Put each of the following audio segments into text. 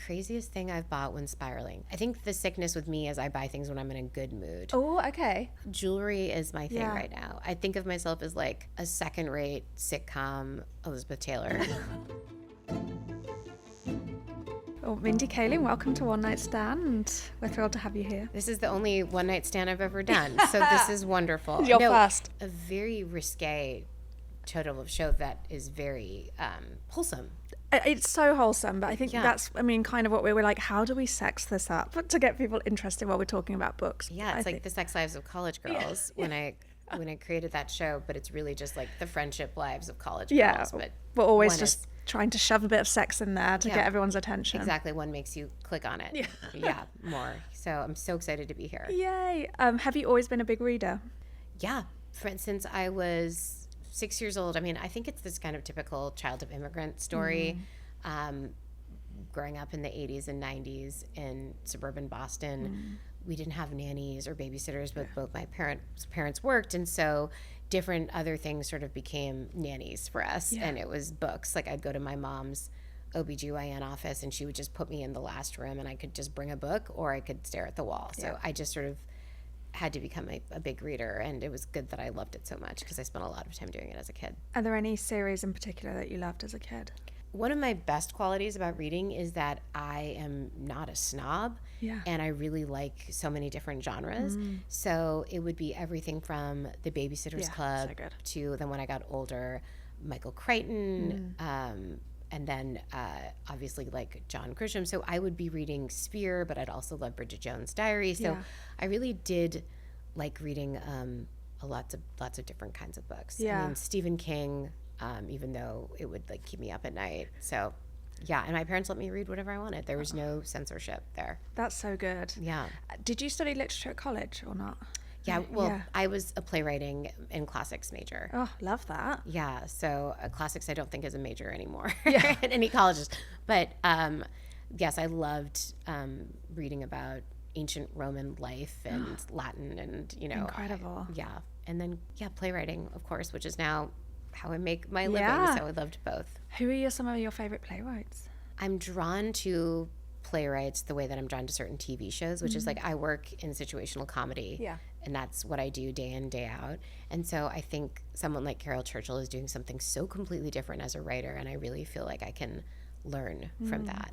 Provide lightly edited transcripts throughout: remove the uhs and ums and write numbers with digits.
craziest thing I've bought when spiraling. I think the sickness with me is I buy things when I'm in a good mood. Oh, okay. Jewelry is my thing right now. I think of myself as like a second-rate sitcom Elizabeth Taylor. Oh, Mindy Kaling, welcome to One Nightstand. We're thrilled to have you here. This is the only one night stand I've ever done, so this is wonderful. You're first. A very risque total of show that is very wholesome. It's so wholesome, but I think that's, kind of what we were like, how do we sex this up to get people interested while we're talking about books? Yeah, it's like the sex lives of college girls when I created that show, but it's really just like the friendship lives of college girls. But we're always just trying to shove a bit of sex in there to get everyone's attention. Exactly. One makes you click on it. Yeah, more. So I'm so excited to be here. Yay. Have you always been a big reader? Yeah. Since I was 6 years old. I mean, I think it's this kind of typical child of immigrant story. Growing up in the 80s and 90s in suburban Boston, we didn't have nannies or babysitters, but both my parents worked, and so different other things sort of became nannies for us, and it was books. Like I'd go to my mom's OBGYN office and she would just put me in the last room and I could just bring a book or I could stare at the wall. So I just sort of had to become a big reader, and it was good that I loved it so much because I spent a lot of time doing it as a kid. Are there any series in particular that you loved as a kid? One of my best qualities about reading is that I am not a snob, and I really like so many different genres. So it would be everything from The Babysitter's Club to then when I got older, Michael Crichton, and then obviously like John Grisham. So I would be reading Sphere, but I'd also love Bridget Jones' Diary. So I really did like reading lots of different kinds of books. I mean, Stephen King, even though it would like keep me up at night. So and my parents let me read whatever I wanted. There was no censorship there. That's so good. Yeah. Did you study literature at college or not? Yeah, well, I was a playwriting and classics major. Oh, love that. Yeah, so classics I don't think is a major anymore at any colleges. But yes, I loved reading about ancient Roman life and Latin and, Incredible. And then, playwriting, of course, which is now how I make my living. So I loved both. Who are some of your favorite playwrights? I'm drawn to playwrights the way that I'm drawn to certain TV shows, which is like I work in situational comedy. And that's what I do day in, day out. And so I think someone like Carol Churchill is doing something so completely different as a writer, and I really feel like I can learn from that.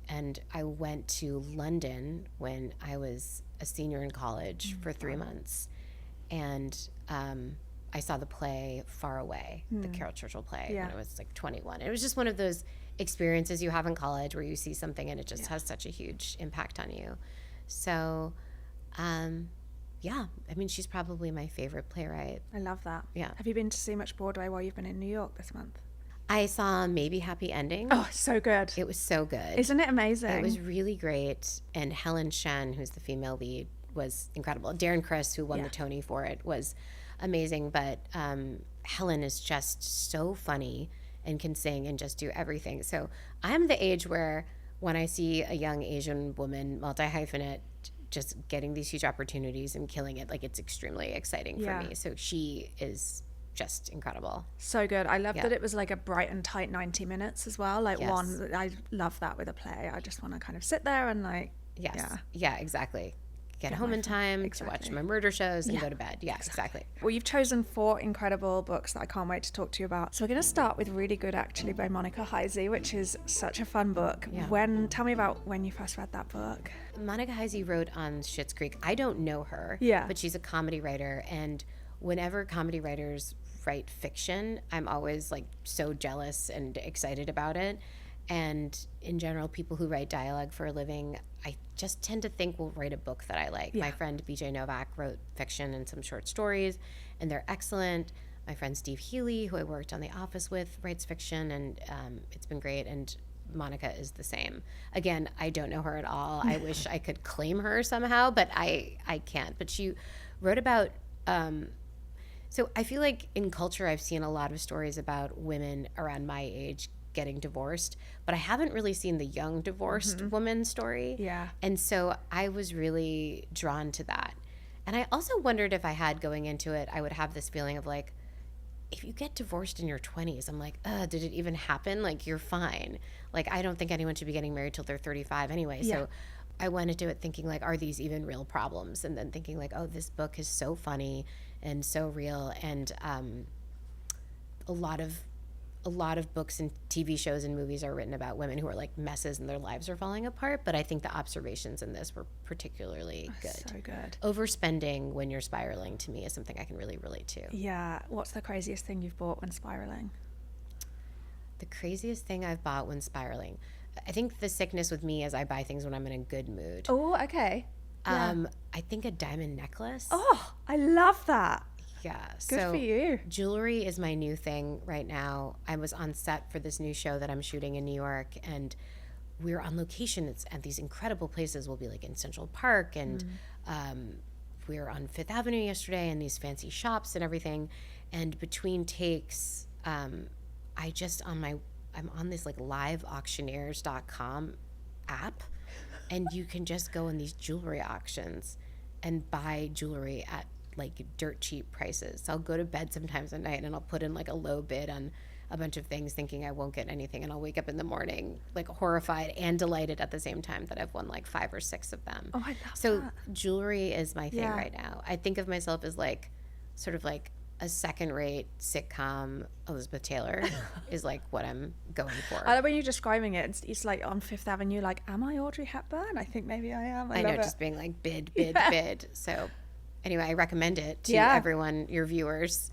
And I went to London when I was a senior in college for 3 months, and I saw the play Far Away, the Carol Churchill play, when I was like 21. It was just one of those experiences you have in college where you see something and it just has such a huge impact on you. So I mean, she's probably my favorite playwright. I love that. Yeah. Have you been to see much Broadway while you've been in New York this month? I saw Maybe Happy Ending. Oh, so good. It was so good. Isn't it amazing? It was really great. And Helen Shen, who's the female lead, was incredible. Darren Criss, who won the Tony for it, was amazing. But Helen is just so funny and can sing and just do everything. So I'm the age where when I see a young Asian woman, multi-hyphenate, just getting these huge opportunities and killing it, like it's extremely exciting for me. So she is just incredible. So good. I love that it was like a bright and tight 90 minutes as well. Like I love that with a play. I just want to kind of sit there and like, exactly. Get home in time to watch my murder shows and go to bed. Yeah, exactly. Well, you've chosen 4 incredible books that I can't wait to talk to you about. So we're going to start with Really Good Actually by Monica Heisey, which is such a fun book. Tell me about when you first read that book. Monica Heisey wrote on Schitt's Creek. I don't know her, but she's a comedy writer, and whenever comedy writers write fiction, I'm always like so jealous and excited about it. And in general, people who write dialogue for a living, I just tend to think will write a book that I like. My friend BJ Novak wrote fiction and some short stories, and they're excellent. My friend Steve Healy, who I worked on The Office with, writes fiction, and it's been great. And Monica is the same. Again, I don't know her at all. I wish I could claim her somehow, but I can't. But she wrote about... so I feel like in culture, I've seen a lot of stories about women around my age getting divorced, but I haven't really seen the young divorced woman story. And so I was really drawn to that. And I also wondered if I had going into it, I would have this feeling of like, if you get divorced in your 20s, I'm like, did it even happen? Like, you're fine. Like, I don't think anyone should be getting married till they're 35 anyway. Yeah. So I went into it thinking, like, are these even real problems? And then thinking, like, oh, this book is so funny and so real. And a lot of books and TV shows and movies are written about women who are like messes and their lives are falling apart. But I think the observations in this were particularly good. So good. Overspending when you're spiraling, to me, is something I can really relate to. Yeah. What's the craziest thing you've bought when spiraling? The craziest thing I've bought when spiraling. I think the sickness with me is I buy things when I'm in a good mood. Oh, okay. Yeah. I think a diamond necklace. Oh, I love that. Yeah. Good for you. Jewelry is my new thing right now. I was on set for this new show that I'm shooting in New York, and we're on location. It's at these incredible places. We'll be like in Central Park, and we were on Fifth Avenue yesterday, and these fancy shops and everything. And between takes, I'm on this like liveauctioneers.com app, and you can just go in these jewelry auctions and buy jewelry at like dirt cheap prices. So I'll go to bed sometimes at night and I'll put in like a low bid on a bunch of things thinking I won't get anything, and I'll wake up in the morning like horrified and delighted at the same time that I've won like 5 or 6 of them. Oh, I love so that. Jewelry is my thing right now. I think of myself as like sort of like a second-rate sitcom Elizabeth Taylor is like what I'm going for. I love when you're describing it. It's like on Fifth Avenue, like, am I Audrey Hepburn? I think maybe I am. I know, love just being like bid. So anyway, I recommend it to everyone, your viewers.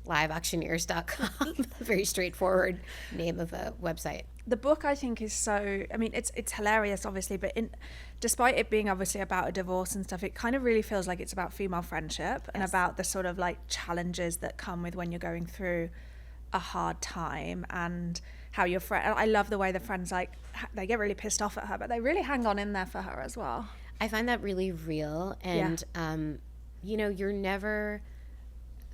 Liveauctioneers.com. Very straightforward name of a website. The book, I think, is so, I mean, it's hilarious, obviously, but despite it being obviously about a divorce and stuff, it kind of really feels like it's about female friendship and about the sort of like challenges that come with when you're going through a hard time, and how your friend, I love the way the friends, like, they get really pissed off at her, but they really hang on in there for her as well. I find that really real. And, you know, you're never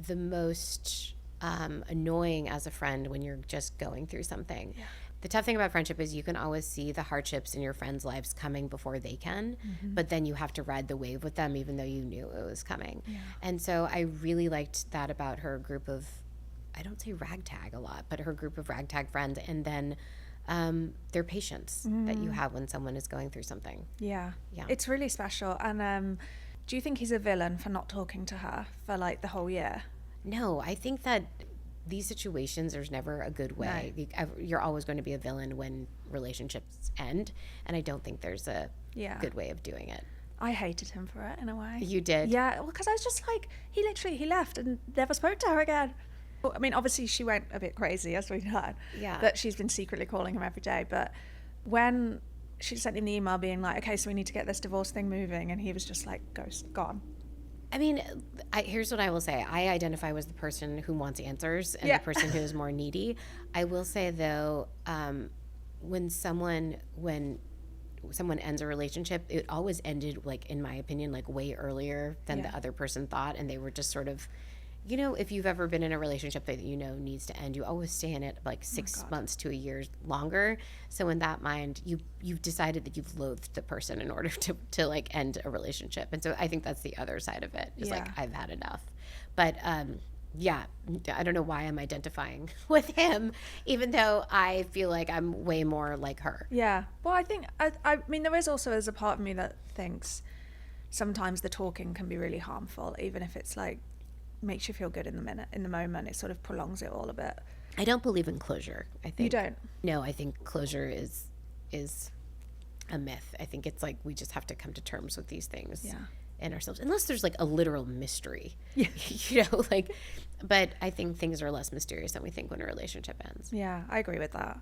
the most annoying as a friend when you're just going through something. Yeah. The tough thing about friendship is you can always see the hardships in your friends' lives coming before they can, but then you have to ride the wave with them even though you knew it was coming. Yeah. And so I really liked that about her group of, I don't say ragtag a lot, but her group of ragtag friends, and then their patience that you have when someone is going through something. Yeah. It's really special. And do you think he's a villain for not talking to her for like the whole year? No, I think that these situations, there's never a good way. No. You're always going to be a villain when relationships end, and I don't think there's a good way of doing it. I hated him for it in a way. You did? Yeah, well, because I was just like, he left and never spoke to her again. I mean, obviously she went a bit crazy, as we heard. Yeah. That she's been secretly calling him every day, but when she sent him the email being like, okay, so we need to get this divorce thing moving, and he was just like, gone. I mean, here's what I will say. I identify as the person who wants answers and the person who is more needy. I will say, though, when someone ends a relationship, it always ended, like, in my opinion, like way earlier than the other person thought. And they were just sort of, you know, if you've ever been in a relationship that you know needs to end, you always stay in it like 6 months to a year longer. So in that mind, you've decided that you've loathed the person in order to like end a relationship. And so I think that's the other side of it, is like, I've had enough. But I don't know why I'm identifying with him, even though I feel like I'm way more like her. Yeah. Well, I think, I mean, there is also as a part of me that thinks sometimes the talking can be really harmful, even if it's like, makes you feel good in the moment. It sort of prolongs it all a bit. I don't believe in closure. I think you don't. No, I think closure is a myth. I think it's like we just have to come to terms with these things in ourselves, unless there's like a literal mystery. Yeah. You know, like. But I think things are less mysterious than we think when a relationship ends. Yeah, I agree with that.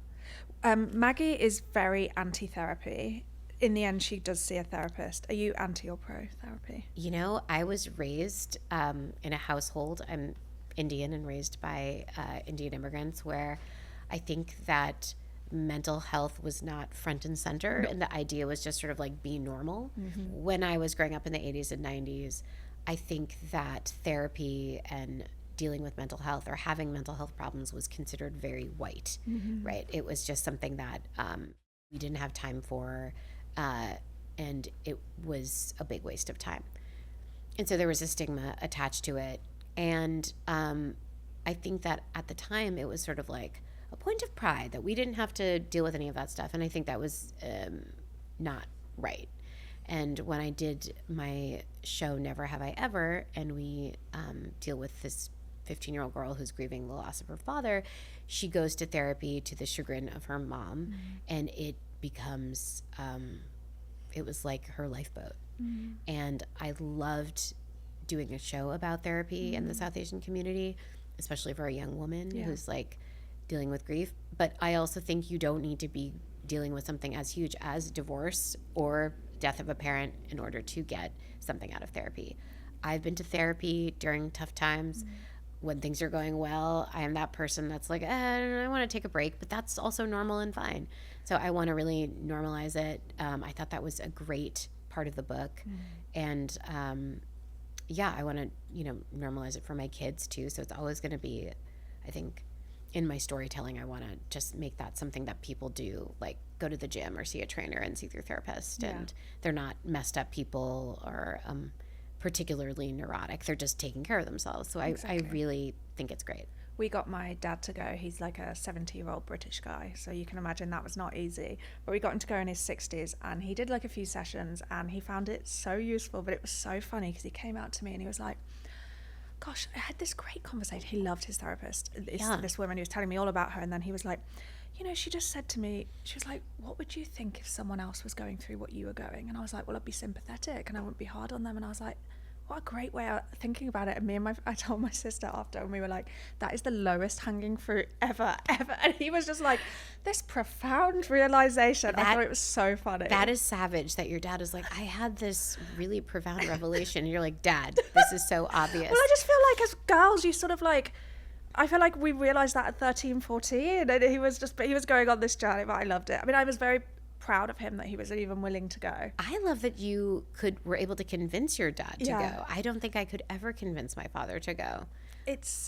Maggie is very anti-therapy. In the end, she does see a therapist. Are you anti or pro therapy? You know, I was raised in a household. I'm Indian and raised by Indian immigrants, where I think that mental health was not front and center. No. And the idea was just sort of like be normal. Mm-hmm. When I was growing up in the 80s and 90s, I think that therapy and dealing with mental health or having mental health problems was considered very white, right? It was just something that we didn't have time for. And it was a big waste of time. And so there was a stigma attached to it. And I I think that at the time it was sort of like a point of pride that we didn't have to deal with any of that stuff. And I think that was not right. And when I did my show, Never Have I Ever, and we deal with this 15-year-old girl who's grieving the loss of her father, she goes to therapy to the chagrin of her mom, and it becomes, it was like her lifeboat. And I loved doing a show about therapy in the South Asian community, especially for a young woman who's like dealing with grief. But I also think you don't need to be dealing with something as huge as divorce or death of a parent in order to get something out of therapy. I've been to therapy during tough times. When things are going well, I am that person that's like, I want to take a break, but that's also normal and fine. So I want to really normalize it. I thought that was a great part of the book. And I want to, normalize it for my kids too. So it's always going to be, I think, in my storytelling, I want to just make that something that people do, like go to the gym or see a trainer and see their therapist. And they're not messed up people or particularly neurotic. They're just taking care of themselves. So I really think it's great. We got my dad to go. He's like a 70-year-old British guy, so you can imagine that was not easy. But we got him to go in his 60s, and he did like a few sessions, and he found it so useful. But it was so funny because he came out to me and he was like, gosh, I had this great conversation. He loved his therapist, this woman. He was telling me all about her, and then he was like, she just said to me, she was like, what would you think if someone else was going through what you were going? And I was like, well, I'd be sympathetic and I wouldn't be hard on them. And I was like, what a great way of thinking about it. And I told my sister after, and we were like, that is the lowest hanging fruit ever. And he was just like, this profound realization. I thought it was so funny. That is savage that your dad is like, I had this really profound revelation. And you're like, Dad, this is so obvious. Well, I just feel like as girls, you sort of like, I feel like we realized that at 13, 14, and he was going on this journey, but I loved it. I mean, I was very proud of him that he was even willing to go. I love that you were able to convince your dad to go. I don't think I could ever convince my father to go.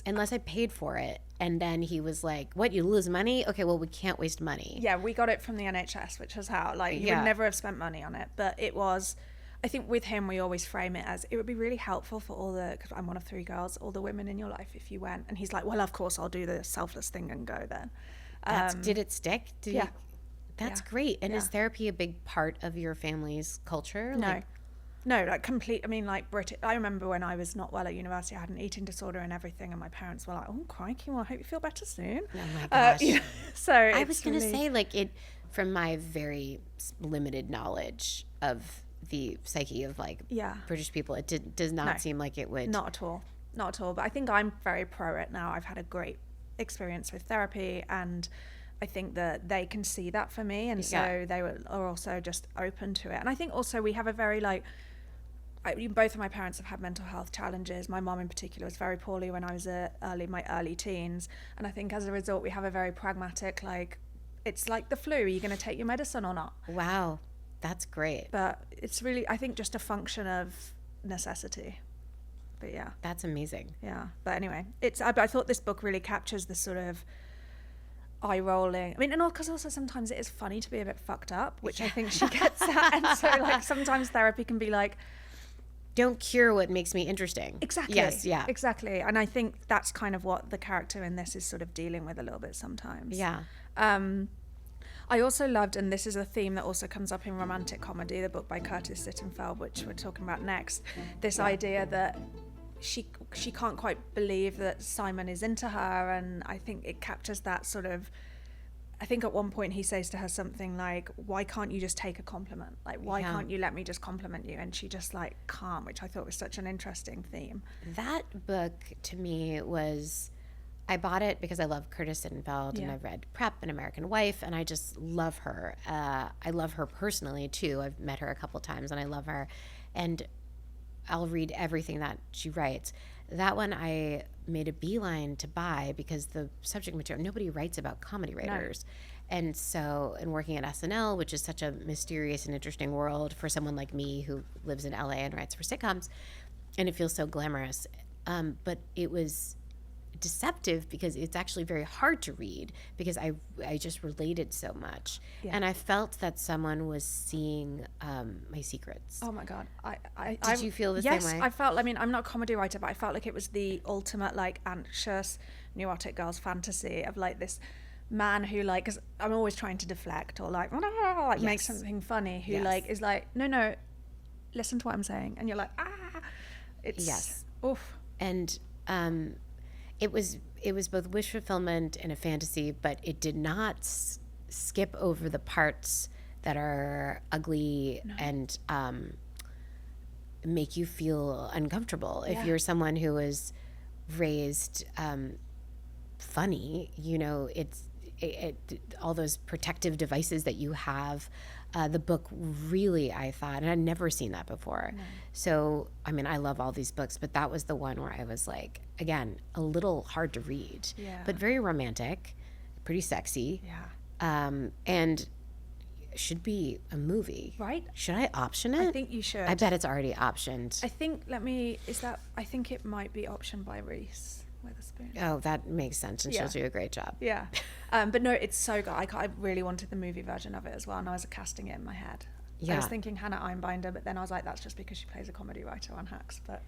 Unless I paid for it. And then he was like, what, you lose money? Okay, well, we can't waste money. Yeah, we got it from the NHS, which was how, he would never have spent money on it. But it was, I think with him, we always frame it as, it would be really helpful for because I'm one of 3 girls, all the women in your life if you went. And he's like, well, of course, I'll do the selfless thing and go then. Did it stick? That's great. And is therapy a big part of your family's culture? No, like complete. I mean, like British. I remember when I was not well at university, I had an eating disorder and everything, and my parents were like, "Oh, crikey! Well, I hope you feel better soon." Oh my gosh! So I was going to say, from my very limited knowledge of the psyche of British people, it does not seem like it would. Not at all. But I think I'm very pro it now. I've had a great experience with therapy, and I think that they can see that for me, and so they are also just open to it. And I think also we have a very both of my parents have had mental health challenges. My mom in particular was very poorly when I was my early teens, and I think as a result we have a very pragmatic, it's like the flu, are you going to take your medicine or not? Wow, that's great. But it's really, I think, just a function of necessity. But yeah, that's amazing. Yeah, but anyway, I thought this book really captures the sort of eye rolling. I mean, and because also sometimes it is funny to be a bit fucked up, which I think she gets at. And so sometimes therapy can be don't cure what makes me interesting. Exactly. Yes, yeah. Exactly. And I think that's kind of what the character in this is sort of dealing with a little bit sometimes. Yeah. I also loved, and this is a theme that also comes up in romantic comedy, the book by Curtis Sittenfeld, which we're talking about next, this idea that she can't quite believe that Simon is into her, and I think it captures that sort of, I think at one point he says to her something like, why can't you just take a compliment? Why can't you let me just compliment you? And she just can't, which I thought was such an interesting theme. That book to me was, I bought it because I love Curtis Sittenfeld and I've read Prep and American Wife, and I just love her. I love her personally too. I've met her a couple times and I love her. And I'll read everything that she writes. That one I made a beeline to buy because the subject material, nobody writes about comedy writers. No. And so, and working at SNL, which is such a mysterious and interesting world for someone like me who lives in LA and writes for sitcoms, and it feels so glamorous. But it was deceptive because it's actually very hard to read because I just related so much. Yeah. And I felt that someone was seeing my secrets. Oh my God. Did you feel the same way? Yes, I felt, I mean, I'm not a comedy writer, but I felt like it was the ultimate like anxious, neurotic girl's fantasy of like this man who like, because I'm always trying to deflect or like yes. make something funny, who yes. like is like, no, listen to what I'm saying. And you're like, it's yes. oof. And it was both wish fulfillment and a fantasy, but it did not skip over the parts that are ugly and make you feel uncomfortable. Yeah. If you're someone who was raised funny, you know, it's all those protective devices that you have. The book really, I thought, and I'd never seen that before. No. So, I mean, I love all these books, but that was the one where I was like, again, a little hard to read, but very romantic, pretty sexy. Yeah. And should be a movie. Right. Should I option it? I think you should. I bet it's already optioned. I think, I think it might be optioned by Reese Witherspoon. Oh, that makes sense, and she'll do a great job. Yeah. But no, it's so good. I really wanted the movie version of it as well, and I was casting it in my head. Yeah. I was thinking Hannah Einbinder, but then I was like, that's just because she plays a comedy writer on Hacks. But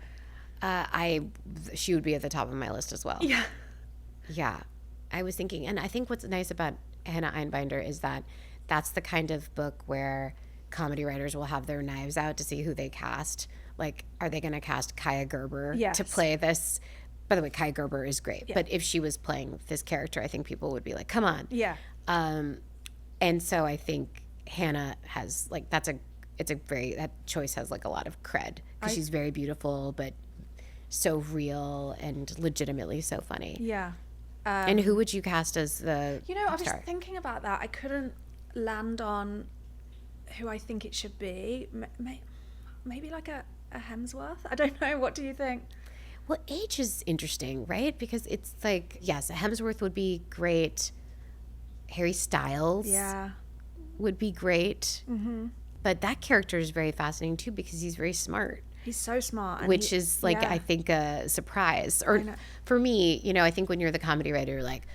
she would be at the top of my list as well. Yeah. Yeah. I was thinking, and I think what's nice about Hannah Einbinder is that that's the kind of book where comedy writers will have their knives out to see who they cast. Like, are they going to cast Kaya Gerber to play this? By the way, Kaya Gerber is great, but if she was playing this character, I think people would be like, come on. Yeah. And so I think Hannah has, like, that choice has, like, a lot of cred because she's very beautiful, but so real and legitimately so funny. Yeah. And who would you cast as the I was thinking about that. I couldn't land on who I think it should be. Maybe like a Hemsworth? I don't know. What do you think? Well, age is interesting, right? Because it's like, yes, Hemsworth would be great. Harry Styles would be great. Mm-hmm. But that character is very fascinating, too, because he's very smart. He's so smart. Which is, like, I think a surprise. Or for me, I think when you're the comedy writer, you're like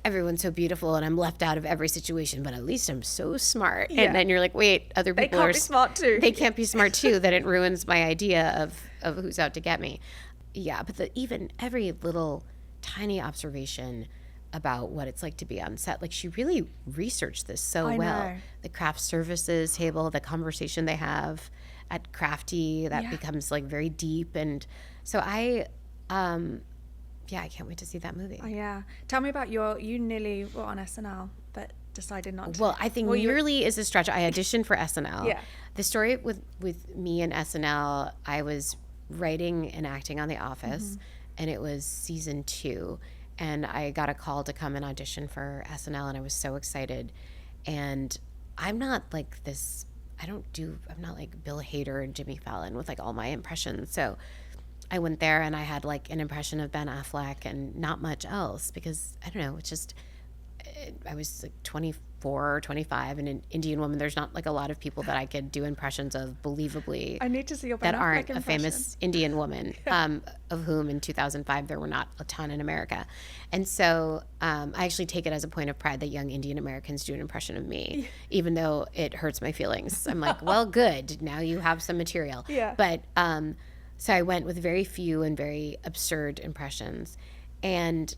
everyone's so beautiful and I'm left out of every situation, but at least I'm so smart. Yeah. And then you're like, wait, other people can't be smart too. They can't be smart too. That it ruins my idea of who's out to get me. Yeah, but even every little tiny observation about what it's like to be on set, like she really researched this so well. The craft services table, the conversation they have at Crafty that becomes like very deep, and so I can't wait to see that movie. Oh, yeah. Tell me about you nearly were on SNL, but decided not to. Well, I think nearly is a stretch. I auditioned for SNL. Yeah. The story with me and SNL, I was writing and acting on The Office, and it was season 2, and I got a call to come and audition for SNL, and I was so excited. And I'm not like this, I'm not like Bill Hader and Jimmy Fallon with like all my impressions. So I went there and I had like an impression of Ben Affleck and not much else because, I don't know, it's just, I was like 24 or 25 and an Indian woman. There's not like a lot of people that I could do impressions of believably. I need to see your Ben that Affleck aren't impression. A famous Indian woman, of whom in 2005 there were not a ton in America. And so I actually take it as a point of pride that young Indian Americans do an impression of me, even though it hurts my feelings. I'm like, well, good. Now you have some material. Yeah. But so I went with very few and very absurd impressions. And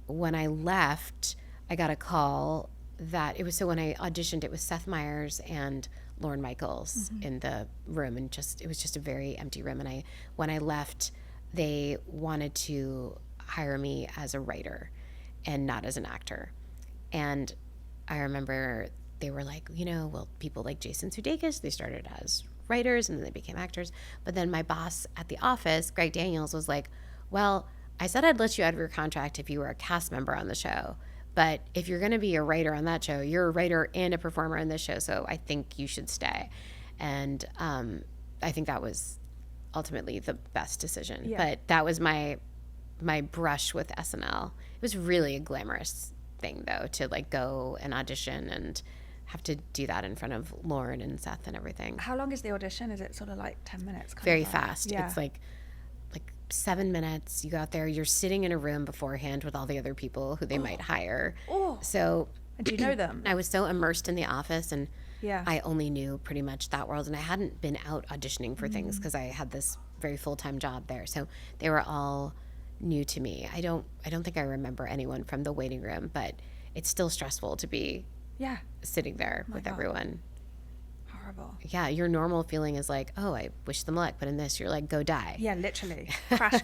when I left, I got a call that it was, so when I auditioned, it was Seth Meyers and Lorne Michaels in the room, and it was just a very empty room. And when I left, they wanted to hire me as a writer and not as an actor. And I remember they were like, well, people like Jason Sudeikis, they started as writers and then they became actors. But then my boss at the office, Greg Daniels, was like, well, I said I'd let you out of your contract if you were a cast member on the show. But if you're going to be a writer on that show, you're a writer and a performer in this show, so I think you should stay. And I think that was ultimately the best decision. Yeah. But that was my brush with SNL. It was really a glamorous thing, though, to like go and audition and have to do that in front of Lauren and Seth and everything. How long is the audition? Is it sort of like 10 minutes? Very fast. Yeah. It's like 7 minutes. You go out there. You're sitting in a room beforehand with all the other people who they might hire. So do you know them? I was so immersed in the office, and yeah, I only knew pretty much that world. And I hadn't been out auditioning for things because I had this very full-time job there. So they were all new to me. I don't think I remember anyone from the waiting room, but it's still stressful to be sitting there with everyone. Horrible. Yeah, your normal feeling is like, oh, I wish them luck, but in this, you're like, go die. Yeah, literally.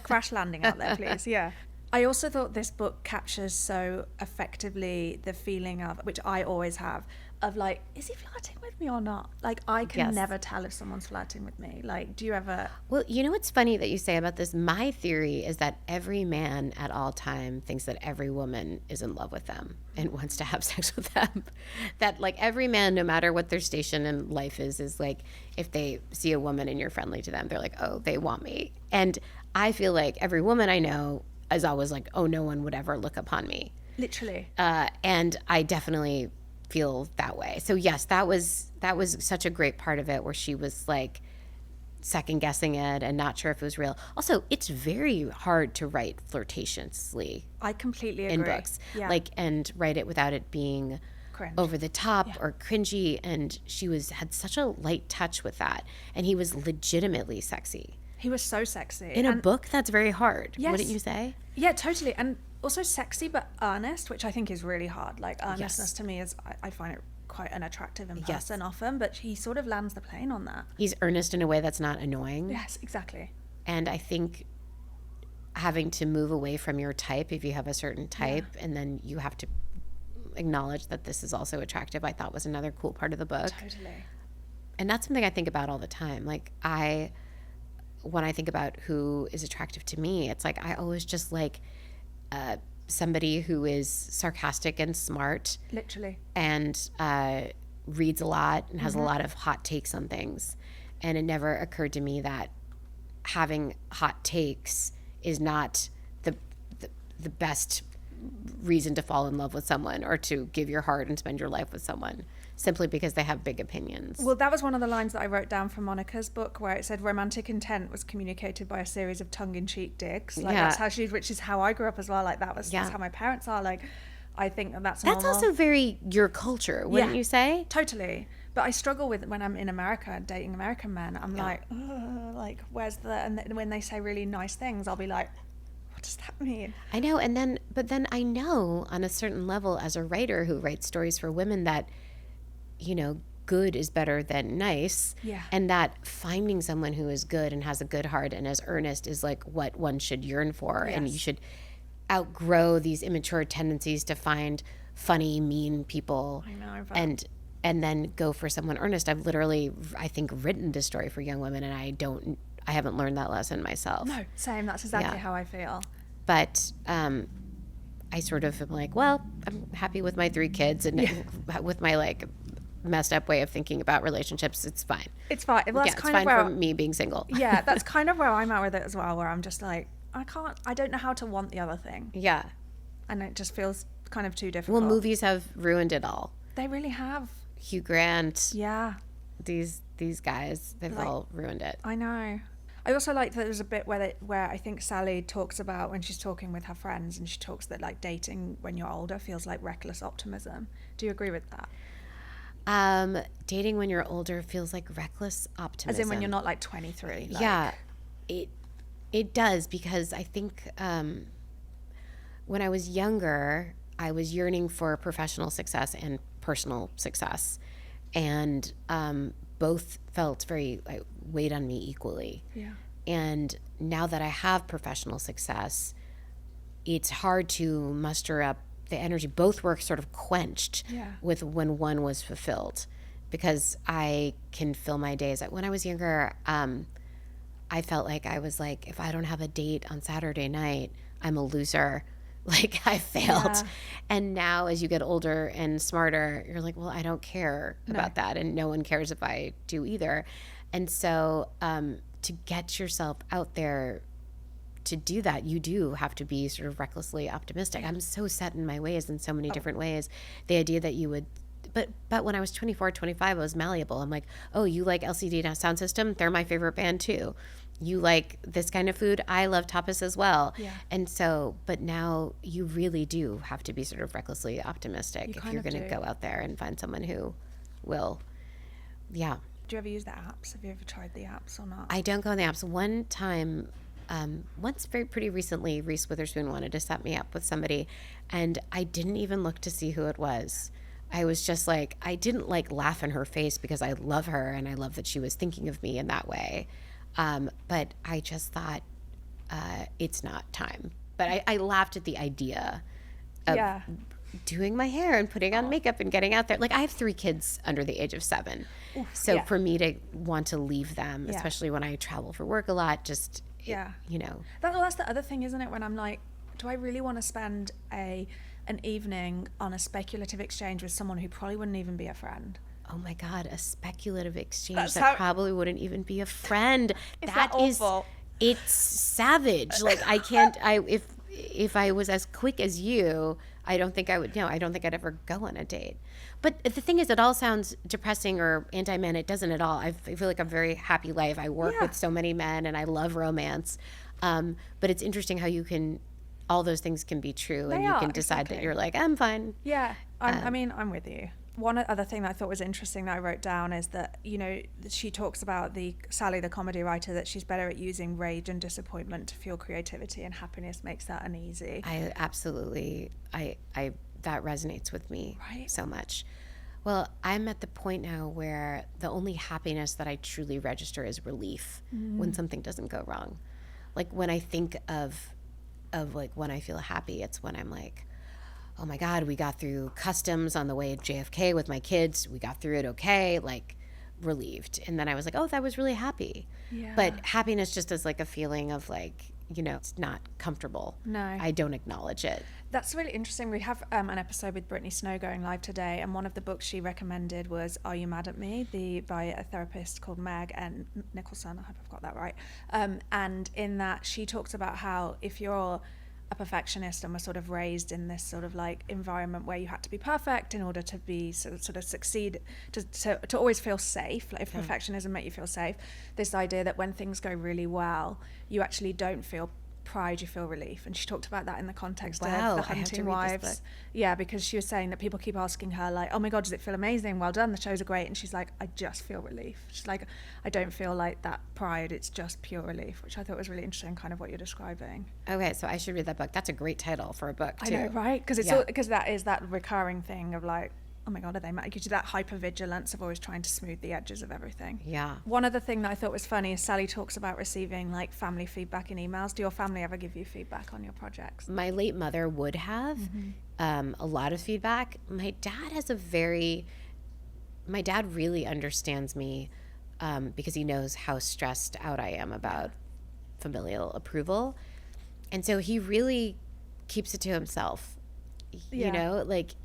Crash landing out there, please. Yeah. I also thought this book captures so effectively the feeling of, which I always have, of like, is he flirting with me or not? Like, I can never tell if someone's flirting with me. Like, do you ever? Well, you know what's funny that you say about this? My theory is that every man at all time thinks that every woman is in love with them and wants to have sex with them. That like every man, no matter what their station in life is like, if they see a woman and you're friendly to them, they're like, oh, they want me. And I feel like every woman I know is always like, oh, no one would ever look upon me. Literally. And I definitely feel that way. So yes, that was such a great part of it, where she was like second guessing it and not sure if it was real. Also, it's very hard to write flirtatiously. I completely agree. In books. Yeah. Like, and write it without it being cringe, over the top or cringy. And she had such a light touch with that. And he was legitimately sexy. He was so sexy. In a book, that's very hard. Yes. Wouldn't you say? Yeah, totally. And also sexy but earnest, which I think is really hard. Like, earnestness to me is, I find it quite unattractive in person often, but he sort of lands the plane on that. He's earnest in a way that's not annoying. Yes, exactly. And I think having to move away from your type, if you have a certain type, and then you have to acknowledge that this is also attractive, I thought was another cool part of the book. Totally. And that's something I think about all the time. Like, when I think about who is attractive to me, it's like I always just like somebody who is sarcastic and smart. Literally. And reads a lot and has a lot of hot takes on things. And it never occurred to me that having hot takes is not the best reason to fall in love with someone or to give your heart and spend your life with someone, simply because they have big opinions. Well, that was one of the lines that I wrote down from Monica's book, where it said romantic intent was communicated by a series of tongue-in-cheek digs. Like, that's how which is how I grew up as well. Like, that's how my parents are. Like, I think that's normal. Also very your culture, wouldn't you say? Totally. But I struggle with when I'm in America dating American men. I'm like, where's the? And then when they say really nice things, I'll be like, what does that mean? I know, but then I know on a certain level as a writer who writes stories for women that, you know, good is better than nice. Yeah. And that finding someone who is good and has a good heart and is earnest is like what one should yearn for. Yes. And you should outgrow these immature tendencies to find funny, mean people. I know, and then go for someone earnest. I've literally, I think, written this story for young women, and I haven't learned that lesson myself. No, same. That's exactly how I feel. But I sort of am like, well, I'm happy with my 3 kids, and with my like messed up way of thinking about relationships, it's fine. It's fine. Well, that's kind of fine for me being single. Yeah, that's kind of where I'm at with it as well, where I'm just like, I don't know how to want the other thing. Yeah. And it just feels kind of too difficult. Well, movies have ruined it all. They really have. Hugh Grant. Yeah. These guys, they've all ruined it. I know. I also like that there's a bit where I think Sally talks about when she's talking with her friends, and she talks that like dating when you're older feels like reckless optimism. Do you agree with that? Dating when you're older feels like reckless optimism. As in when you're not like 23. Like. Yeah, it does, because I think when I was younger, I was yearning for professional success and personal success, and both felt very like weighed on me equally. Yeah. And now that I have professional success, it's hard to muster up the energy. Both were sort of quenched with when one was fulfilled, because I can fill my days. When I was younger, I felt like I was like, if I don't have a date on Saturday night, I'm a loser. Like, I failed. Yeah. And now as you get older and smarter, you're like, well, I don't care about that. And no one cares if I do either. And so to get yourself out there to do that, you do have to be sort of recklessly optimistic. I'm so set in my ways in so many different ways. The idea that you would, but when I was 24, 25, I was malleable. I'm like, oh, you like LCD Sound System? They're my favorite band too. you like this kind of food. I love tapas as well. Yeah. And so, but now you really do have to be sort of recklessly optimistic if you're going to go out there and find someone who will. Yeah. Do you ever use the apps? Have you ever tried the apps or not? I don't go on the apps. One time, once pretty recently, Reese Witherspoon wanted to set me up with somebody, and I didn't even look to see who it was. I was just like, I didn't like laugh in her face because I love her and I love that she was thinking of me in that way. But I just thought, it's not time. But I laughed at the idea of doing my hair and putting on makeup and getting out there. Like, I have 3 kids under the age of 7. So for me to want to leave them, especially when I travel for work a lot, just, you know. That's the other thing, isn't it? When I'm like, do I really want to spend an evening on a speculative exchange with someone who probably wouldn't even be a friend? Oh my God, a speculative exchange probably wouldn't even be a friend. That is awful. It's savage. Like, I can't, if I was as quick as you, I don't think I would, I don't think I'd ever go on a date. But the thing is, it all sounds depressing or anti-men. It doesn't at all. I feel like a very happy life. I work with so many men and I love romance. But it's interesting how you can, all those things can be true and you can decide that you're like, I'm fine. Yeah. I mean, I'm with you. One other thing that I thought was interesting that I wrote down is that, she talks about Sally, the comedy writer, that she's better at using rage and disappointment to fuel creativity, and happiness makes that uneasy. I absolutely, that resonates with me so much. Well, I'm at the point now where the only happiness that I truly register is relief when something doesn't go wrong. Like, when I think of like when I feel happy, it's when I'm like, oh my God, we got through customs on the way to JFK with my kids. We got through it okay, like, relieved. And then I was like, oh, that was really happy. Yeah. But happiness just is like a feeling of like, it's not comfortable. No. I don't acknowledge it. That's really interesting. We have an episode with Brittany Snow going live today, and one of the books she recommended was Are You Mad at Me? By a therapist called Meg and Nicholson. I hope I've got that right. And in that, she talks about how if you're a perfectionist and were sort of raised in this sort of like environment where you had to be perfect in order to be sort of succeed, to always feel safe, like if perfectionism made you feel safe, this idea that when things go really well, you actually don't feel pride, you feel relief. And she talked about that in the context of The Hunting Wives. Yeah, because she was saying that people keep asking her like, oh my God, does it feel amazing? Well done, the shows are great. And she's like, I just feel relief. She's like, I don't feel like that pride, it's just pure relief, which I thought was really interesting, kind of what you're describing. Okay, so I should read that book. That's a great title for a book too. I know, right? Because that is that recurring thing of like, oh my God, are they mad? It gives you that hypervigilance of always trying to smooth the edges of everything. Yeah. One other thing that I thought was funny is Sally talks about receiving like family feedback in emails. Do your family ever give you feedback on your projects? My late mother would have a lot of feedback. My dad really understands me because he knows how stressed out I am about familial approval. And so he really keeps it to himself.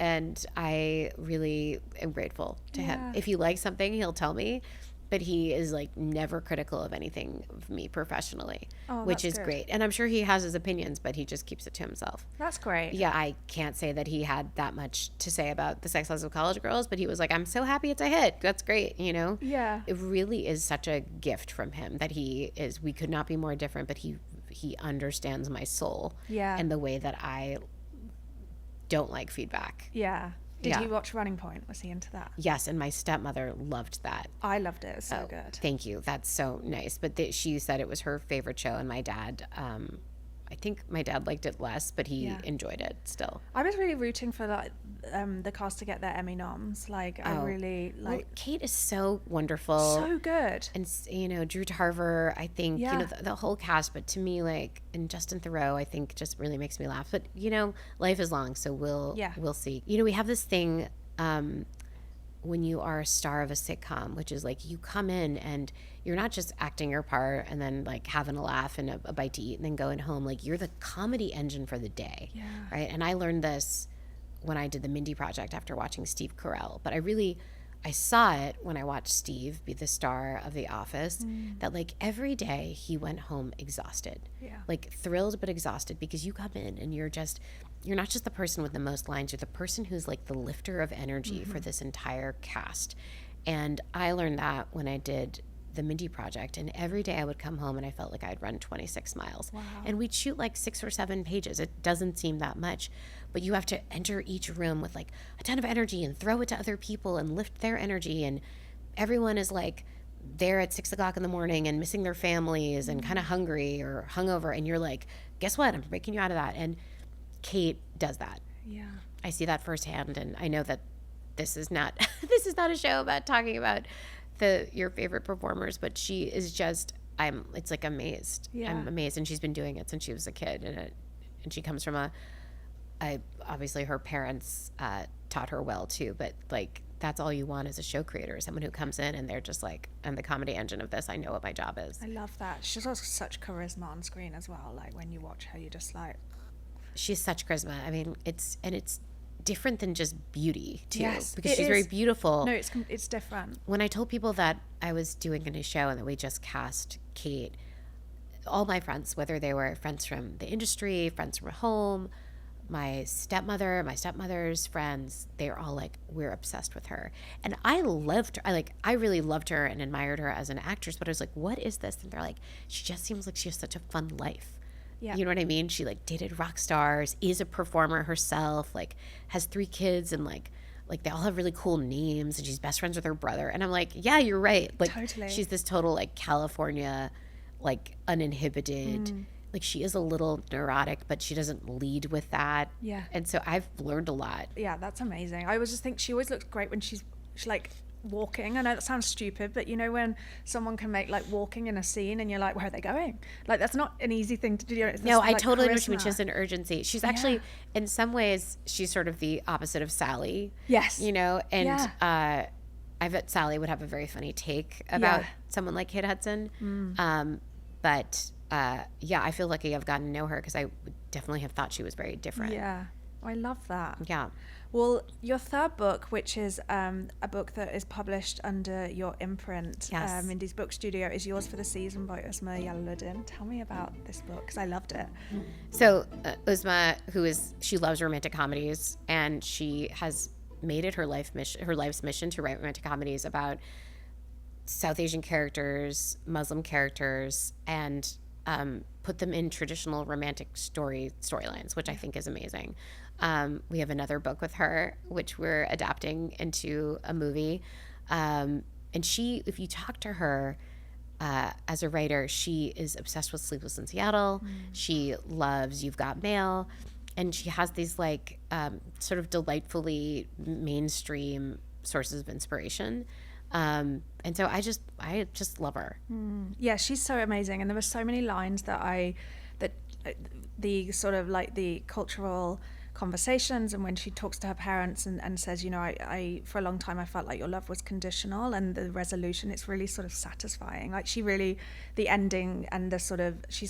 And I really am grateful to him. If he likes something, he'll tell me, but he is like never critical of anything of me professionally, which is great. And I'm sure he has his opinions, but he just keeps it to himself. That's great. Yeah, I can't say that he had that much to say about The Sex Lives of College Girls, but he was like, I'm so happy it's a hit. That's great, Yeah. It really is such a gift from him that we could not be more different, but he understands my soul and the way that I don't like feedback. Yeah. Did he watch Running Point? Was he into that? Yes, and my stepmother loved that. I loved it. It was so good. Thank you. That's so nice. But she said it was her favorite show, and my dad, I think my dad liked it less, but he enjoyed it still. I was really rooting for the cast to get their Emmy noms. I really like. Well, Kate is so wonderful, so good, and Drew Tarver. I think the whole cast. But to me, and Justin Theroux, I think just really makes me laugh. But life is long, so we'll see. We have this thing when you are a star of a sitcom, which is like you come in and you're not just acting your part and then like having a laugh and a bite to eat and then going home. Like you're the comedy engine for the day, right? And I learned this when I did the Mindy Project after watching Steve Carrell. But I saw it when I watched Steve be the star of The Office, that like every day he went home exhausted, like thrilled but exhausted, because you come in and you're not just the person with the most lines, you're the person who's like the lifter of energy for this entire cast. And I learned that when I did the Mindy Project, and every day I would come home and I felt like I'd run 26 miles. Wow. And we'd shoot like 6 or 7 pages. It doesn't seem that much, but you have to enter each room with like a ton of energy and throw it to other people and lift their energy. And everyone is like there at 6 o'clock in the morning and missing their families and kind of hungry or hungover. And you're like, guess what? I'm breaking you out of that. And Kate does that. Yeah. I see that firsthand. And I know that this is not a show about talking about your favorite performers, but she is just, it's like amazed. Yeah. I'm amazed. And she's been doing it since she was a kid. And she comes from obviously her parents taught her well too, but like that's all you want as a show creator, someone who comes in and they're just like, I'm the comedy engine of this. I know what my job is. I love that. She's also such charisma on screen as well. Like when you watch her, you're just like, she's such charisma. I mean, it's different than just beauty too, yes, because she's very beautiful. No, it's different. When I told people that I was doing a new show and that we just cast Kate, all my friends, whether they were friends from the industry, friends from home, my stepmother, my stepmother's friends, they're all like, we're obsessed with her. And I loved her. I really loved her and admired her as an actress, but I was like, what is this? And they're like, she just seems like she has such a fun life. Yeah. You know what I mean? She like dated rock stars, is a performer herself, like has 3 kids, and like they all have really cool names, and she's best friends with her brother. And I'm like, yeah, you're right. Like totally. She's this total like California, like uninhibited. Like she is a little neurotic, but she doesn't lead with that. Yeah. And so I've learned a lot. Yeah, that's amazing. I always just think she always looks great when she's like walking. I know that sounds stupid, but you know when someone can make like walking in a scene and you're like, where are they going? Like that's not an easy thing to do. No, I totally know what you mean. She has an urgency. She's actually, in some ways, she's sort of the opposite of Sally. Yes. You know, and I bet Sally would have a very funny take about someone like Kate Hudson. But I feel lucky I've gotten to know her because I would definitely have thought she was very different. Yeah, I love that. Yeah. Well, your third book, which is a book that is published under your imprint, Mindy's Book Studio, is Yours for the Season by Uzma Jalaluddin. Tell me about this book because I loved it. So Uzma, she loves romantic comedies, and she has made it her life's mission to write romantic comedies about South Asian characters, Muslim characters, and put them in traditional romantic storylines, which I think is amazing. We have another book with her, which we're adapting into a movie. And she, if you talk to her as a writer, she is obsessed with Sleepless in Seattle. She loves You've Got Mail. And she has these like sort of delightfully mainstream sources of inspiration. And so I just love her. Yeah, she's so amazing. And there were so many lines that the sort of like the cultural conversations, and when she talks to her parents and says, you know, I for a long time I felt like your love was conditional, and the resolution, it's really sort of satisfying. Like she really, the ending and the sort of, she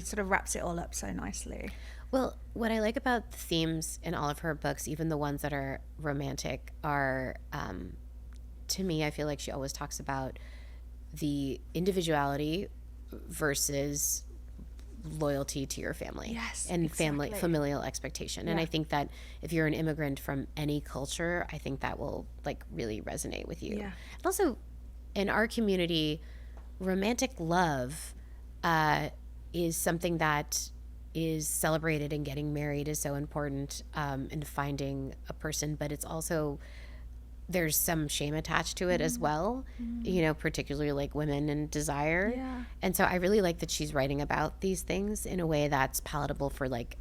sort of wraps it all up so nicely. Well, what I like about the themes in all of her books, even the ones that are romantic, are to me, I feel like she always talks about the individuality versus loyalty to your family. Yes, and exactly. familial expectation. And I think that if you're an immigrant from any culture, I think that will like really resonate with you. And also in our community, romantic love is something that is celebrated, and getting married is so important in finding a person, but it's also, there's some shame attached to it as well, you know, particularly like women and desire. And so I really like that she's writing about these things in a way that's palatable for like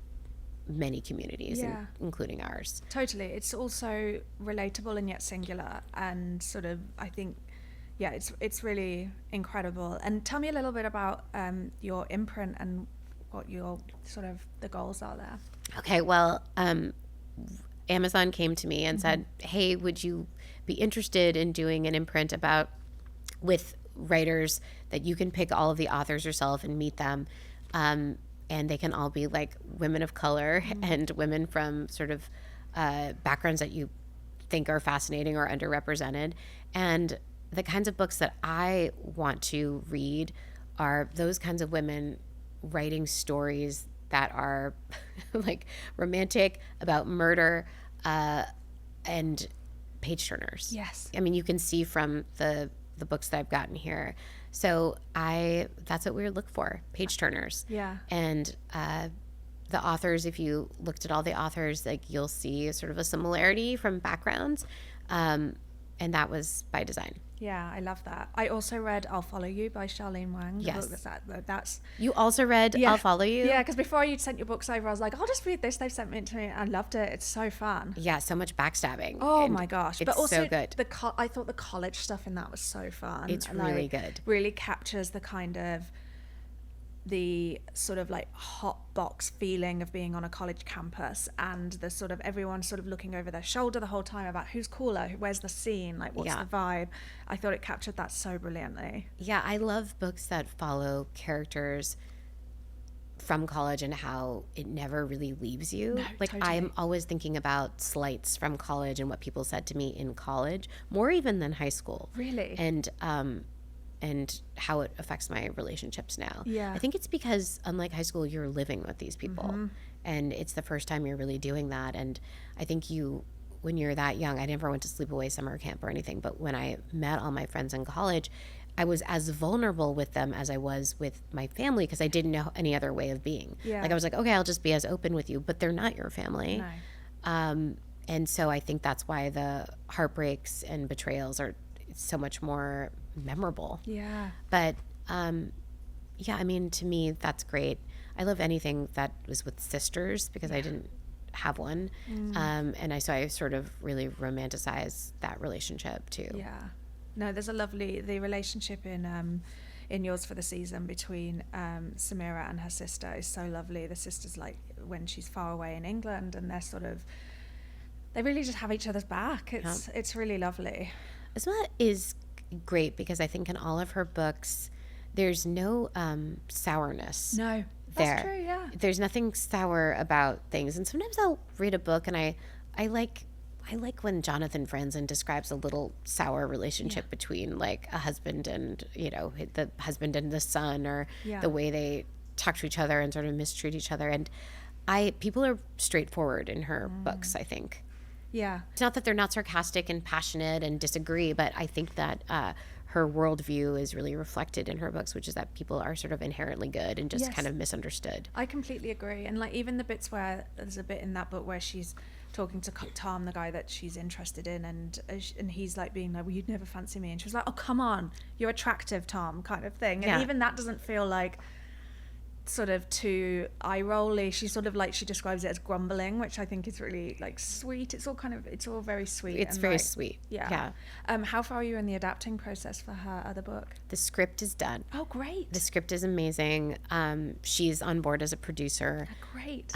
many communities, including ours. Totally. It's also relatable and yet singular, and sort of, I think, it's really incredible. And tell me a little bit about your imprint and what your sort of the goals are there. Okay, well, Amazon came to me and said, hey, would you be interested in doing an imprint with writers that you can pick all of the authors yourself and meet them, and they can all be like women of color and women from sort of backgrounds that you think are fascinating or underrepresented. And the kinds of books that I want to read are those kinds of women writing stories that are like romantic, about murder, and page turners. Yes. I mean, you can see from the the books that I've gotten here. So that's what we would look for, page turners. Yeah. And the authors, if you looked at all the authors, like you'll see sort of a similarity from backgrounds. And that was by design. Yeah, I love that. I also read I'll Follow You by Charlene Wang. Yes. That's You also read I'll Follow You? Yeah, because before you sent your books over, I was like, I'll just read this. They've sent it to me. I loved it. It's so fun. Yeah, so much backstabbing. Oh my gosh. It's but also so good. I thought the college stuff in that was so fun. It's really good. Really captures the kind of the sort of like hot box feeling of being on a college campus, and the sort of everyone sort of looking over their shoulder the whole time about who's cooler, where's the scene, like what's the vibe. I thought it captured that so brilliantly. Yeah, I love books that follow characters from college and how it never really leaves you. No, like totally. I'm always thinking about slights from college and what people said to me in college, more even than high school. Really? And how it affects my relationships now. Yeah. I think it's because unlike high school, you're living with these people, and it's the first time you're really doing that. And I think when you're that young, I never went to sleepaway summer camp or anything, but when I met all my friends in college, I was as vulnerable with them as I was with my family because I didn't know any other way of being. Yeah. Like I was like, okay, I'll just be as open with you, but they're not your family. No. And so I think that's why the heartbreaks and betrayals are so much more memorable. Yeah. But yeah, I mean, to me, that's great. I love anything that was with sisters because I didn't have one. And so I sort of really romanticize that relationship too. Yeah. No, there's the relationship in Yours for the Season between Samira and her sister is so lovely. The sister's like when she's far away in England, and they really just have each other's back. It's really lovely. Uzma is great because I think in all of her books, there's no sourness. No, there. that's true. Yeah, there's nothing sour about things. And sometimes I'll read a book and I like when Jonathan Franzen describes a little sour relationship between like a husband and the husband and the son, or the way they talk to each other and sort of mistreat each other. And people are straightforward in her books, I think. Yeah. It's not that they're not sarcastic and passionate and disagree, but I think that her worldview is really reflected in her books, which is that people are sort of inherently good and just kind of misunderstood. I completely agree. And like even the bits where there's a bit in that book where she's talking to Tom, the guy that she's interested in, and he's like being like, well, you'd never fancy me. And she was like, oh, come on, you're attractive, Tom, kind of thing. And even that doesn't feel like sort of too eye-rolly. She sort of like, she describes it as grumbling, which I think is really like sweet. It's all very sweet. It's very sweet. Yeah. How far are you in the adapting process for her other book? The script is done. Oh, great. The script is amazing. She's on board as a producer. Great.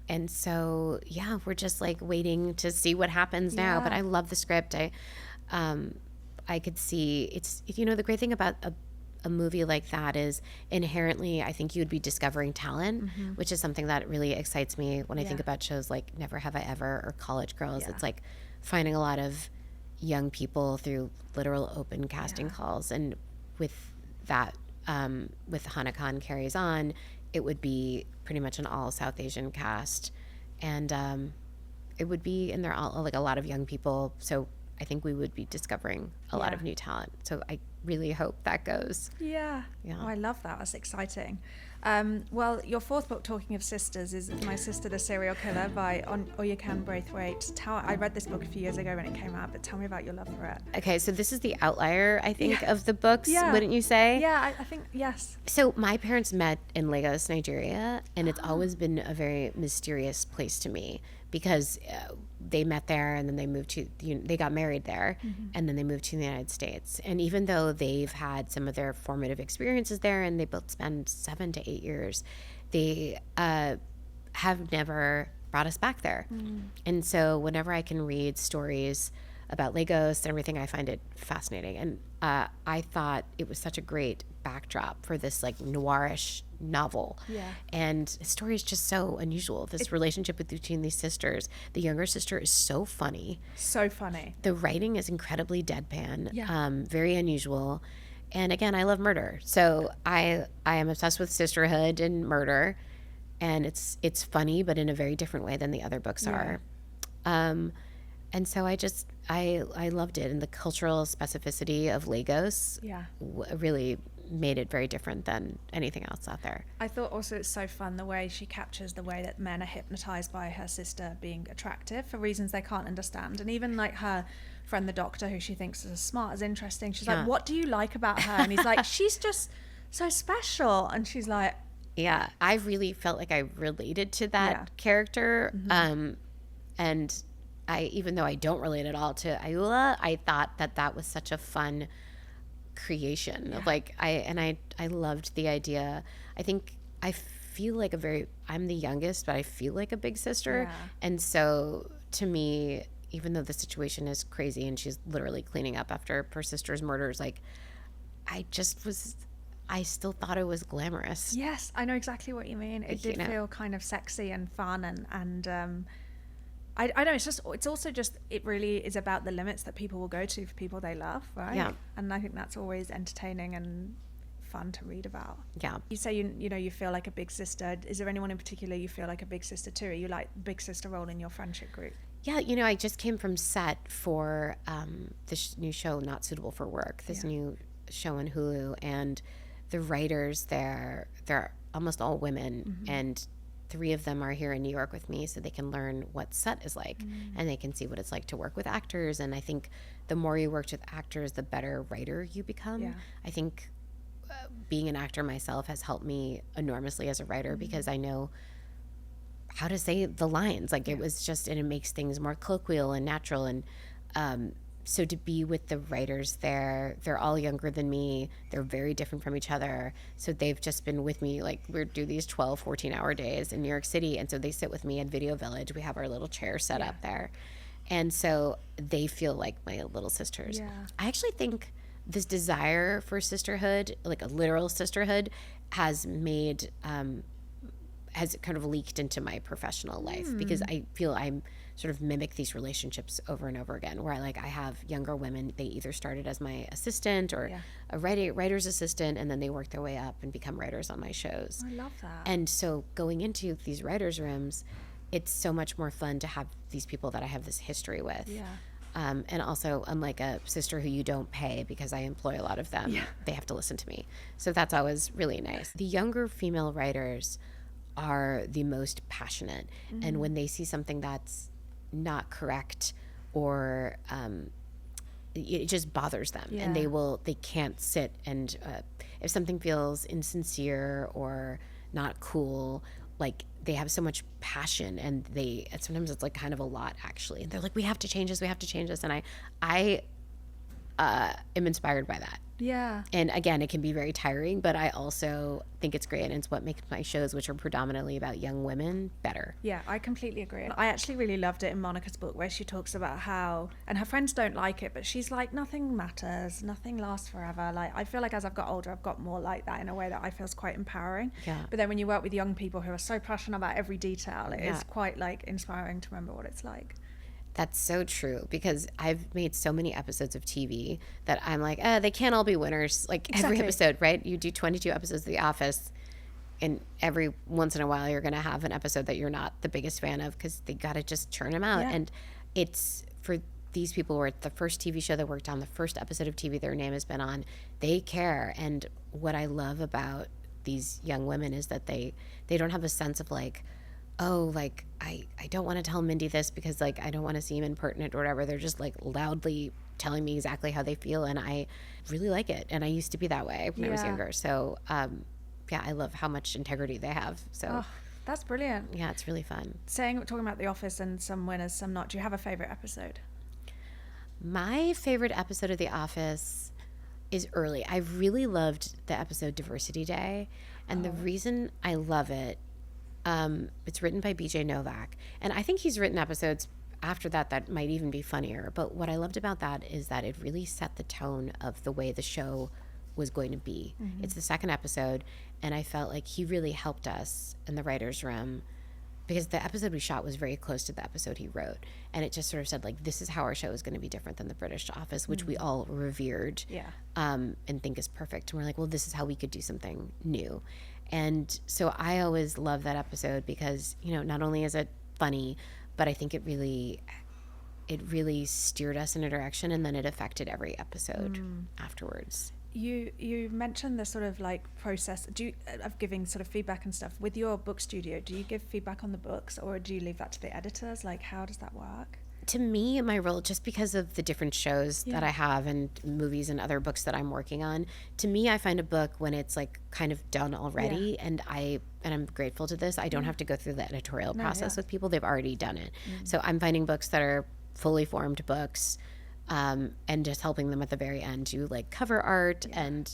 And so, yeah, we're just like waiting to see what happens now. But I love the script. I could see it's, the great thing about a movie like that is inherently, I think you would be discovering talent, which is something that really excites me when I think about shows like Never Have I Ever or College Girls. It's like finding a lot of young people through literal open casting calls. And with that, with Hana Khan Carries On, it would be pretty much an all South Asian cast, and it would be, and they're all like a lot of young people. So I think we would be discovering a lot of new talent. So I really hope that goes. Yeah. Oh, I love that. That's exciting. Well, your fourth book, talking of sisters, is My Sister the Serial Killer by Oyinkan Braithwaite. I read this book a few years ago when it came out, but tell me about your love for it. Okay, so this is the outlier, I think, of the books, wouldn't you say? Yeah, I think, yes. So my parents met in Lagos, Nigeria, and it's always been a very mysterious place to me because they met there and then they got married there, and then they moved to the United States. And even though they've had some of their formative experiences there and they both spend 7 to 8 years, they have never brought us back there. And so whenever I can read stories about Lagos and everything, I find it fascinating. And I thought it was such a great backdrop for this like noirish novel. And the story is just so unusual. This relationship between these sisters. The younger sister is so funny. The writing is incredibly deadpan, very unusual. And again, I love murder. So I am obsessed with sisterhood and murder. And it's funny, but in a very different way than the other books are. And so I loved it. And the cultural specificity of Lagos really made it very different than anything else out there. I thought also it's so fun the way she captures the way that men are hypnotized by her sister being attractive for reasons they can't understand. And even like her friend, the doctor, who she thinks is as smart as interesting, she's like, what do you like about her? And he's like, she's just so special. And she's like, yeah, I really felt like I related to that character. And I, even though I don't relate at all to Ayoola, I thought that was such a fun creation of like, I loved the idea. I think I feel like I'm the youngest, but I feel like a big sister. And so to me, even though the situation is crazy and she's literally cleaning up after her sister's murders, like I still thought it was glamorous. Yes, I know exactly what you mean. It did feel kind of sexy and fun and I know it's also just, it really is about the limits that people will go to for people they love, right? Yeah. And I think that's always entertaining and fun to read about. Yeah. You say you feel like a big sister. Is there anyone in particular you feel like a big sister to? Are you like big sister role in your friendship group? Yeah, I just came from set for this new show, Not Suitable for Work, this new show on Hulu, and the writers there, they're almost all women, and 3 of them are here in New York with me so they can learn what set is like and they can see what it's like to work with actors. And I think the more you work with actors, the better writer you become. I think being an actor myself has helped me enormously as a writer because I know how to say the lines. Like it was just, and it makes things more colloquial and natural. And so to be with the writers there, they're all younger than me. They're very different from each other. So they've just been with me, like we do these 12, 14-hour days in New York City. And so they sit with me at Video Village. We have our little chair set up there. And so they feel like my little sisters. Yeah. I actually think this desire for sisterhood, like a literal sisterhood, has made, has kind of leaked into my professiontal life because I feel I'm sort of mimic these relationships over and over again where I have younger women, they either started as my assistant or a writer's assistant, and then they work their way up and become writers on my shows. I love that. And so going into these writers' rooms, it's so much more fun to have these people that I have this history with. Yeah. And also, unlike a sister who you don't pay because I employ a lot of them, they have to listen to me. So that's always really nice. The younger female writers are the most passionate. And when they see something that's not correct or it just bothers them and they can't sit and if something feels insincere or not cool, like they have so much passion and sometimes it's like kind of a lot actually, and they're like, we have to change this and I am inspired by that. Yeah. And again, it can be very tiring, but I also think it's great. And it's what makes my shows, which are predominantly about young women, better. Yeah, I completely agree. I actually really loved it in Monica's book where she talks about how, and her friends don't like it, but she's like, nothing matters, nothing lasts forever. Like, I feel like as I've got older, I've got more like that in a way that I feel is quite empowering. Yeah. But then when you work with young people who are so passionate about every detail, it is quite like inspiring to remember what it's like. That's so true, because I've made so many episodes of TV that I'm like, they can't all be winners. Like every episode, right? You do 22 episodes of The Office, and every once in a while you're going to have an episode that you're not the biggest fan of because they got to just churn them out. Yeah. And it's for these people where it's the first TV show they worked on, the first episode of TV their name has been on, they care. And what I love about these young women is that they don't have a sense of like, oh, like, I don't want to tell Mindy this because, like, I don't want to seem impertinent or whatever. They're just, like, loudly telling me exactly how they feel, and I really like it. And I used to be that way when I was younger. So, I love how much integrity they have. So that's brilliant. Yeah, it's really fun. Talking about The Office and some winners, some not, do you have a favorite episode? My favorite episode of The Office is early. I really loved the episode Diversity Day, and the reason I love it, it's written by BJ Novak, and I think he's written episodes after that might even be funnier. But what I loved about that is that it really set the tone of the way the show was going to be. Mm-hmm. It's the second episode, and I felt like he really helped us in the writer's room because the episode we shot was very close to the episode he wrote, and it just sort of said, like, this is how our show is going to be different than the British Office, which we all revered and think is perfect. And we're like, well, this is how we could do something new. And so I always love that episode because, not only is it funny, but I think it really it really steered us in a direction, and then it affected every episode afterwards. You mentioned the sort of like process of giving sort of feedback and stuff with your book studio. Do you give feedback on the books, or do you leave that to the editors? Like, how does that work? To me, my role, just because of the different shows that I have and movies and other books that I'm working on, to me, I find a book when it's like kind of done already, and I'm grateful to this. I don't have to go through the editorial process with people. They've already done it. So I'm finding books that are fully formed books, and just helping them at the very end do like cover art, and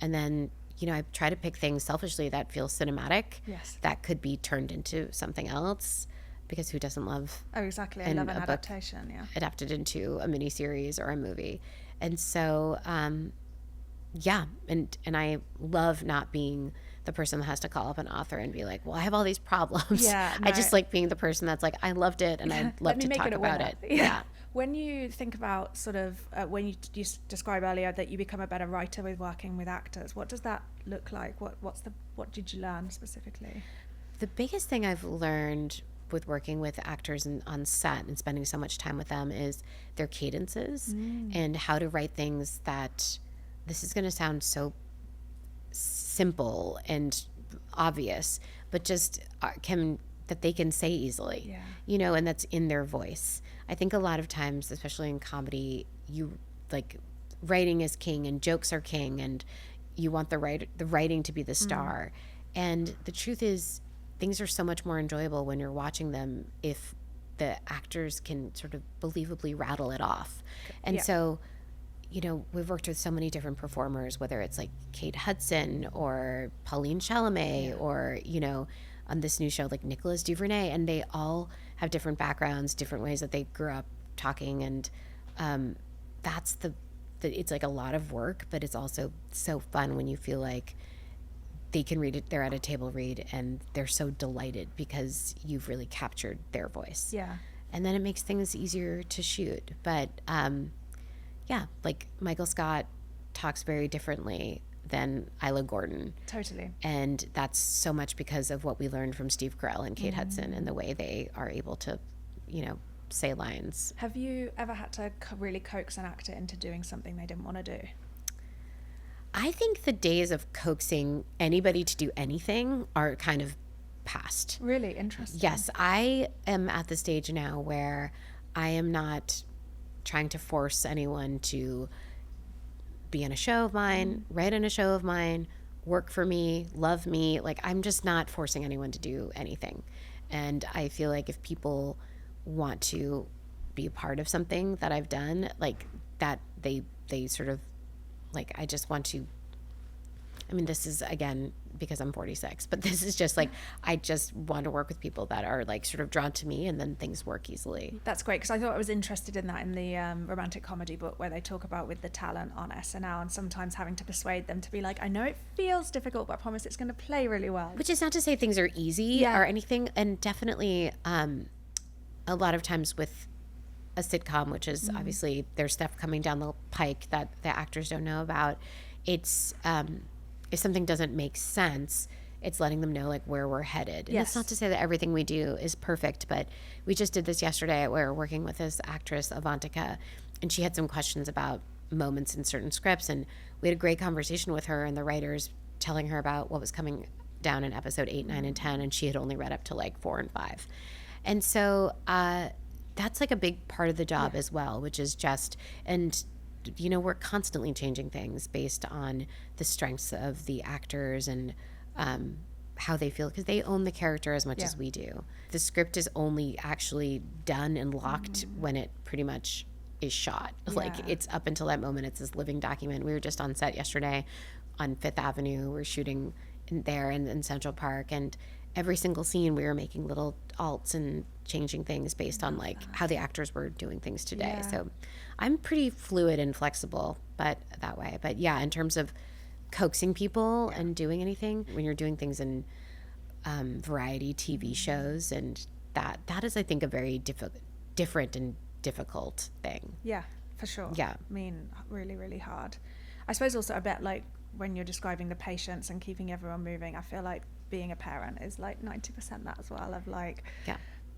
then, you know, I try to pick things selfishly that feel cinematic, that could be turned into something else. Because who doesn't love? Oh, exactly. I love an adaptation. Yeah, adapted into a miniseries or a movie, and so and I love not being the person that has to call up an author and be like, well, I have all these problems. Yeah, no, I just like being the person that's like, I loved it, and I'd love to talk about it. Yeah. When you think about sort of when you described earlier that you become a better writer with working with actors, what does that look like? What did you learn specifically? The biggest thing I've learned with working with actors on set and spending so much time with them is their cadences and how to write things that, this is going to sound so simple and obvious, but just that they can say easily, you know, and that's in their voice. I think a lot of times, especially in comedy, you like writing is king and jokes are king, and you want the writing to be the star. And the truth is, things are so much more enjoyable when you're watching them if the actors can sort of believably rattle it off. And so, you know, we've worked with so many different performers, whether it's like Kate Hudson or Pauline Chalamet or, you know, on this new show like Nicholas Duvernay, and they all have different backgrounds, different ways that they grew up talking, and that's it's like a lot of work, but it's also so fun when you feel like they can read it, they're at a table read, and they're so delighted because you've really captured their voice. Yeah. And then it makes things easier to shoot. But like Michael Scott talks very differently than Isla Gordon. Totally. And that's so much because of what we learned from Steve Carrell and Kate Hudson and the way they are able to, you know, say lines. Have you ever had to really coax an actor into doing something they didn't want to do? I think the days of coaxing anybody to do anything are kind of past. Really interesting. Yes, I am at the stage now where I am not trying to force anyone to be in a show of mine, write in a show of mine, work for me, love me. Like, I'm just not forcing anyone to do anything. And I feel like if people want to be a part of something that I've done, like that, they sort of, like, I just want to, I mean, this is, again, because I'm 46, but this is just like, I just want to work with people that are like sort of drawn to me, and then things work easily. That's great, because I thought I was interested in that in the romantic comedy book, where they talk about with the talent on SNL and sometimes having to persuade them to be like, I know it feels difficult, but I promise it's going to play really well. Which is not to say things are easy or anything, and definitely a lot of times with a sitcom, which is obviously there's stuff coming down the pike that the actors don't know about. It's if something doesn't make sense, it's letting them know like where we're headed. And it's not to say that everything we do is perfect, but we just did this yesterday. We were working with this actress, Avantika, and she had some questions about moments in certain scripts, and we had a great conversation with her and the writers, telling her about what was coming down in episode 8, 9, and 10, and she had only read up to like 4 and 5. And so that's like a big part of the job as well, which is just, and you know, we're constantly changing things based on the strengths of the actors and how they feel, because they own the character as much as we do. The script is only actually done and locked when it pretty much is shot. Like, it's up until that moment, it's this living document. We were just on set yesterday on 5th Avenue. We're shooting there in Central Park, and every single scene we were making little alts and changing things based on like how the actors were doing things today. So I'm pretty fluid and flexible, but that way. But yeah, in terms of coaxing people and doing anything, when you're doing things in variety TV shows, and that is, I think, a very different and difficult thing. Yeah, for sure. Yeah. I mean, really, really hard. I suppose also a bit like when you're describing the patience and keeping everyone moving, I feel like being a parent is like 90% that as well, of like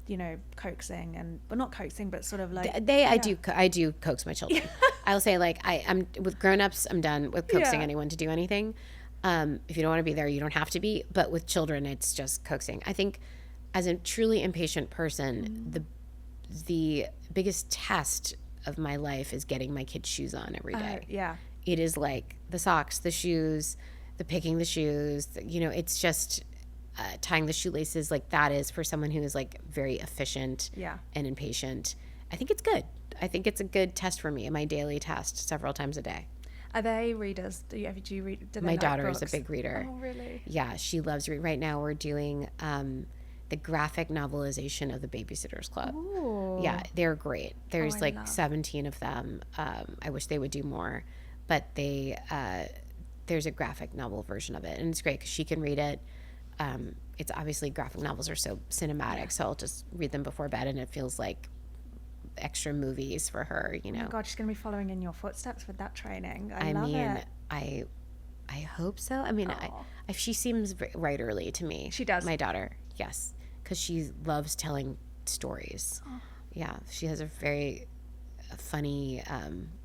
you know, coaxing and, well, not coaxing, but sort of like I do coax my children. I'll say, like, I'm with grown-ups, I'm done with coaxing anyone to do anything. If you don't want to be there, you don't have to be. But with children, it's just coaxing. I think as a truly impatient person, the biggest test of my life is getting my kids' shoes on every day. It is like the socks, the shoes, the picking the shoes, you know, it's just tying the shoelaces. Like, that is for someone who is like very efficient and impatient. I think it's good. I think it's a good test for me, my daily test several times a day. Are they readers? Do you read? Do they My like daughter books? is a big reader. Oh, really? Yeah, she loves reading. Right now we're doing the graphic novelization of the Babysitter's Club. Ooh. Yeah, they're great. There's like love. 17 of them. I wish they would do more, but there's a graphic novel version of it, and it's great because she can read it. It's obviously, graphic novels are so cinematic, so I'll just read them before bed, and it feels like extra movies for her, you know. Oh my God, she's going to be following in your footsteps with that training. I love mean, it. I hope so. I mean, she seems right early to me. She does. My daughter, yes, because she loves telling stories. Yeah, she has a very funny,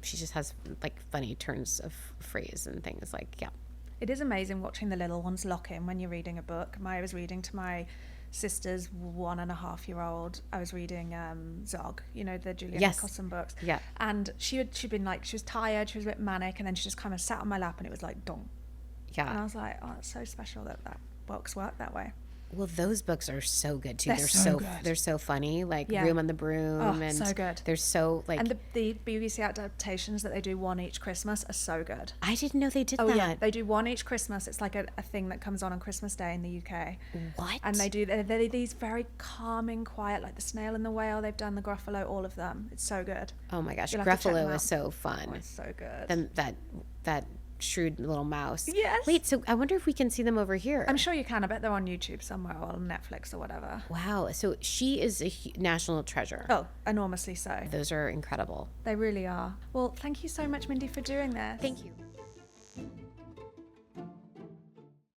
she just has like funny turns of phrase and things, like, It is amazing watching the little ones lock in when you're reading a book. I was reading to my sister's 1.5-year-old. I was reading Zog, you know, the Julian Nicholson books. Yeah. And she'd been like, she was tired, she was a bit manic, and then she just kind of sat on my lap and it was like, dong. Yeah. And I was like, oh, it's so special that books work that way. Well, those books are so good too. They're so funny. Like Room on the Broom, and so good. They're so like. And the BBC adaptations that they do one each Christmas are so good. I didn't know they did that. Oh yeah, they do one each Christmas. It's like a thing that comes on Christmas Day in the UK. What? And they're these very calming, quiet, like The Snail and the Whale. They've done the Gruffalo, all of them. It's so good. Oh my gosh, Gruffalo is so fun. Oh, it's so good. Then that shrewd little mouse. Yes. Wait, so I wonder if we can see them over here. I'm sure you can. I bet they're on YouTube somewhere or on Netflix or whatever. Wow. So she is a national treasure. Oh, enormously so. Those are incredible. They really are. Well, thank you so much, Mindy, for doing this. Thank you.